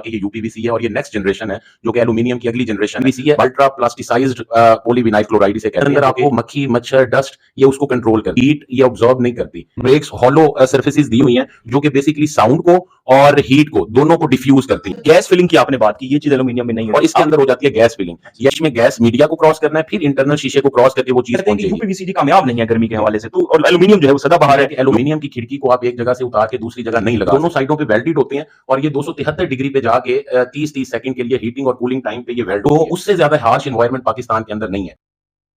कि ये यूपीवीसी है और ये नेक्स्ट जनरेशन है जो कि एल्यूमिनियम की अगली जनरेशन है। अल्ट्रा प्लास्टिसाइज्ड पॉलीविनाइल क्लोराइड इसे कहते हैं। अंदर आपको मक्खी मच्छर डस्ट ये उसको कंट्रोल करती, हीट ये ऑब्जॉर्ब नहीं करती। ब्रेक्स हॉलो सरफेसेस दी हुई हैं जो कि बेसिकली साउंड को और हीट को दोनों को डिफ्यूज करती है। गैस फिलिंग की आपने बात की, ये चीज एल्यूमिनियम में नहीं है और इसके अंदर हो जाती है गैस फिलिंग। इसमें गैस मीडिया को क्रॉस करना है, फिर इंटरनल शीशे को क्रॉस करके वो चीज पहुंचेगी। यूपीवीसी कामयाब नहीं है गर्मी के हवाले से, तो और एल्यूमिनियम जो है वो सदाबहार है। एल्यूमिनियम की खिड़की को आप एक जगह से उतार के दूसरी जगह नहीं लगा, दोनों साइडों पे वेल्डेड होते हैं और ये 273 डिग्री पे जाके 30-30 सेकंड के लिए हीटिंग और कूलिंग टाइम पे ये वेल्ड हो। उससे ज्यादा हार्श एनवायरनमेंट पाकिस्तान के अंदर नहीं है।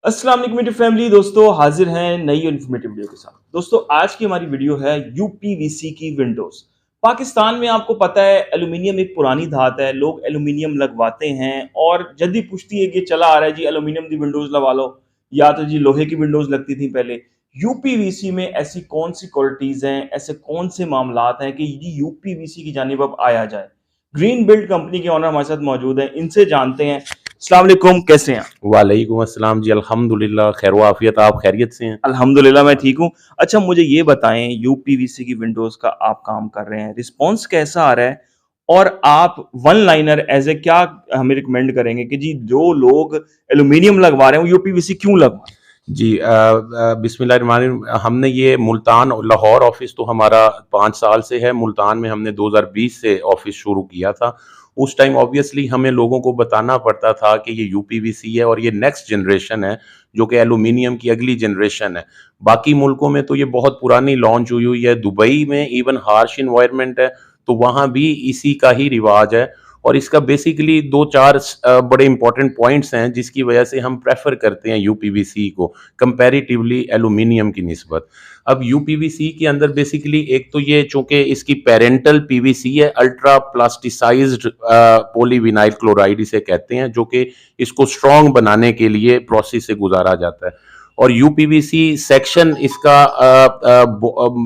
अस्सलाम वालेकुम मेरी फैमिली, दोस्तों हाजिर हैं नई इन्फॉर्मेटिव वीडियो के साथ। दोस्तों आज की हमारी वीडियो है यूपीवीसी की विंडोज। पाकिस्तान में आपको पता है एल्यूमिनियम एक पुरानी धात है, लोग एल्यूमिनियम लगवाते हैं और जल्दी पूछती है कि चला आ रहा है जी एल्यूमिनियम की विंडोज लगा लो, या तो जी लोहे की विंडोज लगती थी पहले। यूपीवीसी में ऐसी कौन सी क्वालिटीज हैं, ऐसे कौन से मामलात हैं कि यूपीवीसी की जानिब अब आया जाए। ग्रीन बिल्ड कंपनी के ऑनर हमारे साथ मौजूद हैं, इनसे जानते हैं। अस्सलाम वालेकुम, कैसे हैं? वालेकुम अस्सलाम जी, अल्हम्दुलिल्लाह खैर आफियत, आप खैरियत से हैं? अल्हम्दुलिल्लाह मैं ठीक हूँ। अच्छा मुझे ये बताएं, यूपीवीसी की विंडोज का आप काम कर रहे हैं, रिस्पॉन्स कैसा आ रहा है और आप वन लाइनर एज ए क्या हमें रिकमेंड करेंगे कि जी जो लोग एल्यूमिनियम लगवा रहे हैं वो यूपीवीसी क्यों लगवाएं? जी बिस्मिल्लाहिर्रहमानिर्रहीम। हमने ये मुल्तान लाहौर ऑफिस तो हमारा 5 साल से है। मुल्तान में हमने 2020 से ऑफिस शुरू किया था। उस टाइम ऑब्वियसली हमें लोगों को बताना पड़ता था कि ये यूपीवीसी है और ये नेक्स्ट जनरेशन है जो कि एल्यूमिनियम की अगली जनरेशन है। बाकी मुल्कों में तो ये बहुत पुरानी लॉन्च हुई है। दुबई में इवन हार्श इन्वायरमेंट है तो वहाँ भी इसी का ही रिवाज है और इसका बेसिकली 2-4 बड़े इंपॉर्टेंट पॉइंट्स हैं जिसकी वजह से हम प्रेफर करते हैं यूपीवीसी को कंपैरेटिवली एल्यूमिनियम की निस्बत। अब यूपीवीसी के अंदर बेसिकली एक तो ये चूंकि इसकी पेरेंटल पीवीसी है, अल्ट्रा प्लास्टिसाइज्ड पॉलीविनाइल क्लोराइड इसे कहते हैं, जो कि इसको स्ट्रॉन्ग बनाने के लिए प्रोसेस से गुजारा जाता है। और यूपीवीसी सेक्शन इसका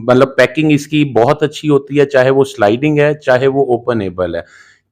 मतलब पैकिंग इसकी बहुत अच्छी होती है, चाहे वो स्लाइडिंग है चाहे वो ओपनेबल है,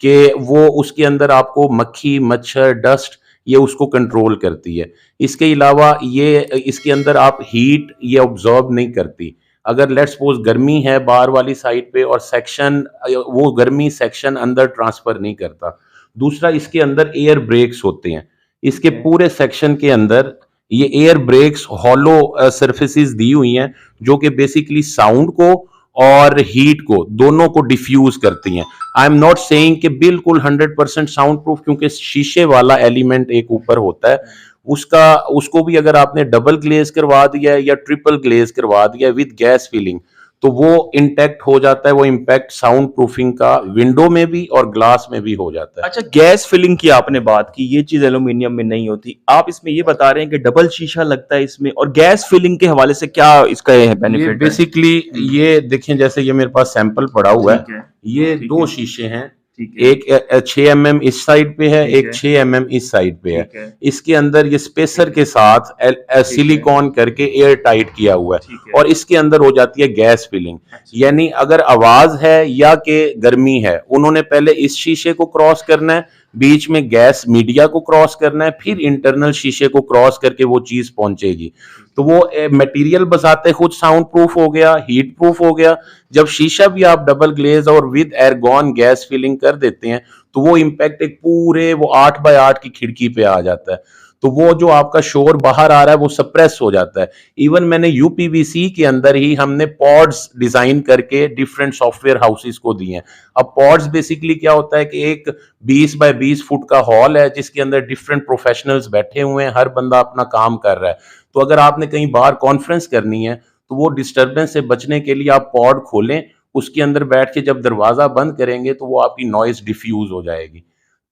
कि वो उसके अंदर आपको मक्खी मच्छर डस्ट ये उसको कंट्रोल करती है। इसके अलावा ये इसके अंदर आप हीट ये ऑब्जॉर्ब नहीं करती। अगर लेट्स सपोज गर्मी है बाहर वाली साइड पे और सेक्शन वो गर्मी सेक्शन अंदर ट्रांसफर नहीं करता। दूसरा इसके अंदर एयर ब्रेक्स होते हैं। इसके पूरे सेक्शन के अंदर ये एयर ब्रेक्स हॉलो सरफेसेस दी हुई हैं जो कि बेसिकली साउंड को और हीट को दोनों को डिफ्यूज करती हैं। आई एम नॉट सेइंग कि बिल्कुल 100% साउंड प्रूफ, क्योंकि शीशे वाला एलिमेंट एक ऊपर होता है, उसको भी अगर आपने डबल ग्लेज करवा दिया है या ट्रिपल ग्लेज करवा दिया है विद गैस फिलिंग तो वो इंटैक्ट हो जाता है। वो इम्पैक्ट साउंड प्रूफिंग का विंडो में भी और ग्लास में भी हो जाता है। अच्छा गैस फिलिंग की आपने बात की, ये चीज एल्यूमिनियम में नहीं होती। आप इसमें ये बता रहे हैं कि डबल शीशा लगता है इसमें, और गैस फिलिंग के हवाले से क्या इसका है बेनिफिट? बेसिकली ये देखें, जैसे ये मेरे पास सैंपल पड़ा हुआ है, ये 2 शीशे हैं, एक 6 mm इस साइड पे है, एक 6 mm इस साइड पे है। इसके अंदर ये स्पेसर के साथ सिलिकॉन करके एयर टाइट किया हुआ है और इसके अंदर हो जाती है गैस फिलिंग। यानी अगर आवाज है या कि गर्मी है, उन्होंने पहले इस शीशे को क्रॉस करना है, बीच में गैस मीडिया को क्रॉस करना है, फिर इंटरनल शीशे को क्रॉस करके वो चीज पहुंचेगी। तो वो मटेरियल बसाते खुद साउंड प्रूफ हो गया, हीट प्रूफ हो गया। जब शीशा भी आप डबल ग्लेज और विद एयरगॉन गैस फिलिंग कर देते हैं तो वो इम्पैक्ट एक पूरे वो 8x8 की खिड़की पे आ जाता है। तो वो जो आपका शोर बाहर आ रहा है वो सप्रेस हो जाता है। इवन मैंने यूपीवीसी के अंदर ही हमने पॉड्स डिजाइन करके डिफरेंट सॉफ्टवेयर हाउसेस को दिए हैं। अब पॉड्स बेसिकली क्या होता है कि एक 20 बाय 20 फुट का हॉल है जिसके अंदर डिफरेंट प्रोफेशनल्स बैठे हुए हैं, हर बंदा अपना काम कर रहा है। तो अगर आपने कहीं बाहर कॉन्फ्रेंस करनी है तो वो डिस्टर्बेंस से बचने के लिए आप पॉड खोलें, उसके अंदर बैठ के जब दरवाजा बंद करेंगे तो वो आपकी नॉइज डिफ्यूज हो जाएगी।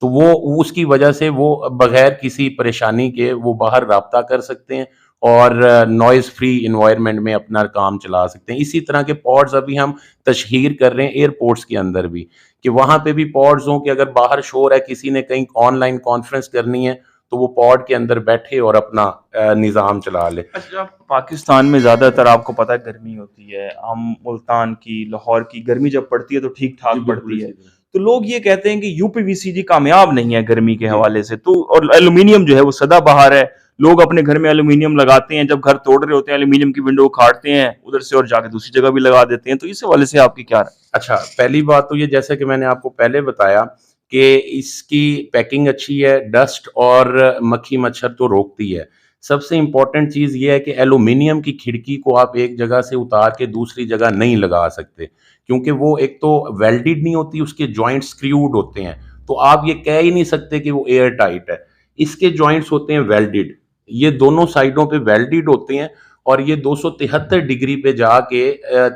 तो वो उसकी वजह से वो बगैर किसी परेशानी के वो बाहर राब्ता कर सकते हैं और नॉइज फ्री इन्वायरमेंट में अपना काम चला सकते हैं। इसी तरह के पॉड्स अभी हम तशहीर कर रहे हैं एयरपोर्ट्स के अंदर भी, कि वहां पे भी पॉड्स हों कि अगर बाहर शोर है, किसी ने कहीं ऑनलाइन कॉन्फ्रेंस करनी है तो वो पॉड के अंदर बैठे और अपना निज़ाम चला ले। अच्छा पाकिस्तान में ज्यादातर आपको पता है गर्मी होती है, हम मुल्तान की लाहौर की गर्मी जब पड़ती है तो ठीक ठाक पड़ती है, तो लोग ये कहते हैं कि यूपीवीसी कामयाब नहीं है गर्मी के हवाले से, तो और एल्यूमिनियम जो है वो सदाबहार है, लोग अपने घर में एल्यूमिनियम लगाते हैं, जब घर तोड़ रहे होते हैं एल्यूमिनियम की विंडो उखाड़ते हैं उधर से और जाके दूसरी जगह भी लगा देते हैं, तो इस हवाले से आपकी क्या राय? अच्छा, पहली बात तो ये जैसा कि मैंने आपको पहले बताया कि इसकी पैकिंग अच्छी है, डस्ट और मक्खी मच्छर तो रोकती है। सबसे इम्पोर्टेंट चीज़ ये है कि एल्यूमीनियम की खिड़की को आप एक जगह से उतार के दूसरी जगह नहीं लगा सकते, क्योंकि वो एक तो वेल्डेड नहीं होती, उसके जॉइंट स्क्रूड होते हैं, तो आप ये कह ही नहीं सकते कि वो एयर टाइट है। इसके जॉइंट्स होते हैं वेल्डेड, ये दोनों साइडों पे वेल्डेड होते हैं और ये 273 डिग्री पे जाके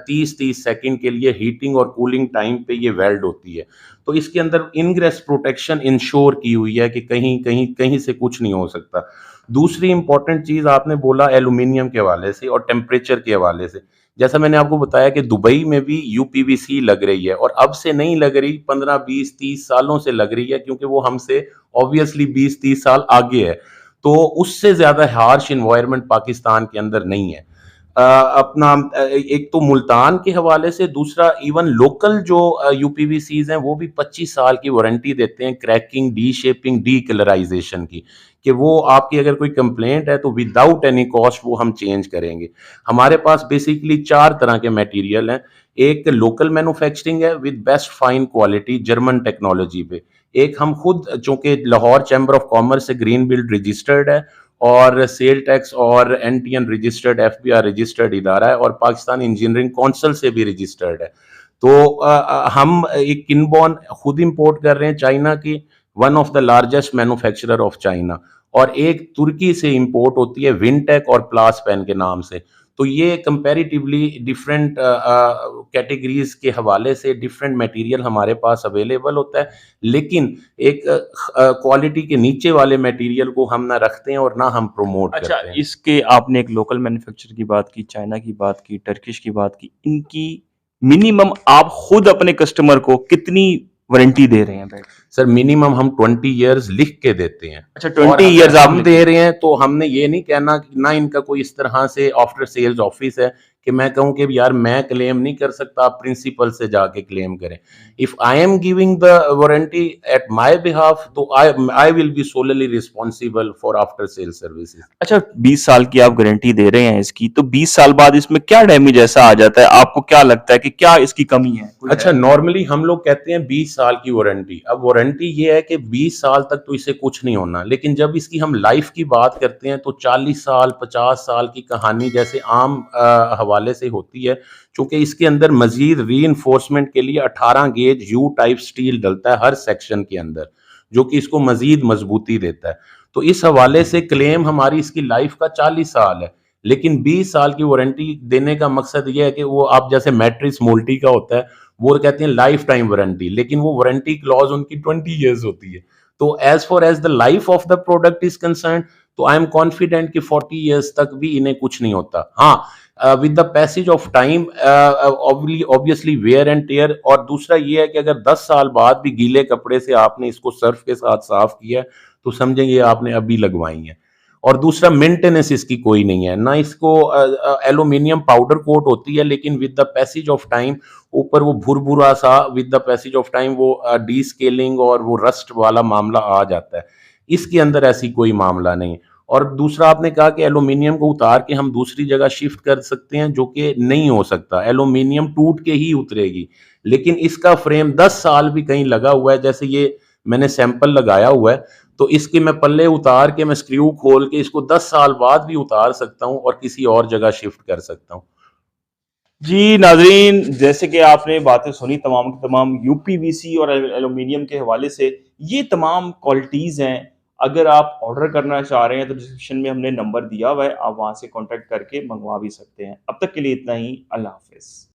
30-30 सेकंड के लिए हीटिंग और कूलिंग टाइम पे ये वेल्ड होती है। तो इसके अंदर इनग्रेस प्रोटेक्शन इंश्योर की हुई है कि कहीं कहीं कहीं से कुछ नहीं हो सकता। दूसरी इंपॉर्टेंट चीज़ आपने बोला एल्यूमिनियम के हवाले से और टेम्परेचर के हवाले से। जैसा मैंने आपको बताया कि दुबई में भी यूपीवीसी लग रही है और अब से नहीं लग रही, 15, 20, 30 सालों से लग रही है, क्योंकि वो हमसे ऑब्वियसली 20-30 साल आगे है। तो उससे ज़्यादा हार्श एनवायरनमेंट पाकिस्तान के अंदर नहीं है। अपना एक तो मुल्तान के हवाले से, दूसरा इवन लोकल जो यूपीवीसीज हैं वो भी 25 साल की वारंटी देते हैं cracking, D shaping, D colourisation की, कि वो आपकी अगर कोई कंप्लेंट है तो विदाउट एनी कॉस्ट वो हम चेंज करेंगे। हमारे पास बेसिकली 4 तरह के मटेरियल हैं। एक लोकल मैन्युफैक्चरिंग है with best fine quality German technology पे। एक हम खुद, चूंकि लाहौर चैम्बर ऑफ कॉमर्स से ग्रीन बिल्ड रजिस्टर्ड है और सेल टैक्स और एनटीएन रजिस्टर्ड, एफबीआर रजिस्टर्ड इदारा है और पाकिस्तान इंजीनियरिंग काउंसिल से भी रजिस्टर्ड है। तो हम एक किनबॉन खुद इंपोर्ट कर रहे हैं चाइना की, one of the largest manufacturer of China, और एक तुर्की से इंपोर्ट होती है विनटेक और प्लास पेन के नाम से। तो ये कंपैरेटिवली डिफरेंट कैटेगरीज के हवाले से डिफरेंट मटेरियल हमारे पास अवेलेबल होता है, लेकिन एक क्वालिटी के नीचे वाले मटेरियल को हम ना रखते हैं और ना हम प्रमोट अच्छा, करते हैं। इसके आपने एक लोकल मैन्युफैक्चरर की बात की, चाइना की बात की, टर्किश की बात की, इनकी मिनिमम आप खुद अपने कस्टमर को कितनी वारंटी दे रहे हैं बैठ के? सर मिनिमम हम 20 इयर्स लिख के देते हैं। अच्छा, और 20 अगर इयर्स आप हम दे रहे हैं तो हमने ये नहीं कहना कि ना इनका कोई इस तरह से आफ्टर सेल्स ऑफिस है कि मैं कहूं कि यार मैं क्लेम नहीं कर सकता, आप प्रिंसिपल से जाके क्लेम करें। If I am giving the warranty at my behalf, तो I will be solely responsible for after sale services. अच्छा, 20 साल की आप गारंटी दे रहे हैं इसकी, तो 20 साल बाद इसमें क्या डैमेज ऐसा आ जाता है? आपको क्या लगता है कि क्या इसकी कमी है? कोई अच्छा, है? नॉर्मली हम लोग कहते हैं 20 साल की वारंटी। अब वारंटी ये है कि 20 साल तक तो इसे कुछ नहीं होना, लेकिन जब इसकी हम लाइफ की बात करते हैं तो 40 साल, 50 साल की कहानी जैसे आम हवाले से होती है। चूंकि इसके अंदर मजीद रीइंफोर्समेंट के लिए 18 गेज यू टाइप स्टील डलता है हर सेक्शन के अंदर, जो कि इसको मजीद मजबूती देता है। तो इस हवाले से क्लेम हमारी इसकी लाइफ का 40 साल है, लेकिन 20 साल की वारंटी देने का मकसद ये है कि वो आप जैसे मैट्रिक्स मोल्टी का होता है, वो कहते हैं लाइफ टाइम वारंटी, लेकिन वो वारंटी क्लॉज उनकी 20 इयर्स होती है। तो as far as the life of the product is concern, तो आई एम कॉन्फिडेंट कि 40 इयर्स तक भी इन्हें कुछ नहीं होता। हाँ, with the passage of time obviously wear and tear. और दूसरा ये है कि अगर 10 साल बाद भी गीले कपड़े से आपने इसको सर्फ के साथ साफ किया तो समझेंगे आपने अभी लगवाई है। और दूसरा, मेंटेनेंस इसकी कोई नहीं है ना, इसको एल्यूमिनियम पाउडर कोट होती है, लेकिन with the passage of time ऊपर वो भुरभुरा सा, with the passage of time वो डी स्केलिंग और वो रस्ट वाला मामला आ जाता है। इसके अंदर ऐसी कोई मामला नहीं। और दूसरा, आपने कहा कि एल्यूमिनियम को उतार के हम दूसरी जगह शिफ्ट कर सकते हैं, जो कि नहीं हो सकता। एल्यूमिनियम टूट के ही उतरेगी, लेकिन इसका फ्रेम 10 साल भी कहीं लगा हुआ है, जैसे ये मैंने सैंपल लगाया हुआ है, तो इसके मैं पल्ले उतार के, मैं स्क्रू खोल के इसको 10 साल बाद भी उतार सकता हूं और किसी और जगह शिफ्ट कर सकता हूं। जी नाजरीन, जैसे कि आपने बातें सुनी तमाम की तमाम यूपीवीसी और एल्यूमिनियम के हवाले से, ये तमाम क्वालिटीज़ हैं। अगर आप ऑर्डर करना चाह रहे हैं तो डिस्क्रिप्शन में हमने नंबर दिया हुआ है, आप वहां से कॉन्टैक्ट करके मंगवा भी सकते हैं। अब तक के लिए इतना ही। अल्लाह हाफिज़।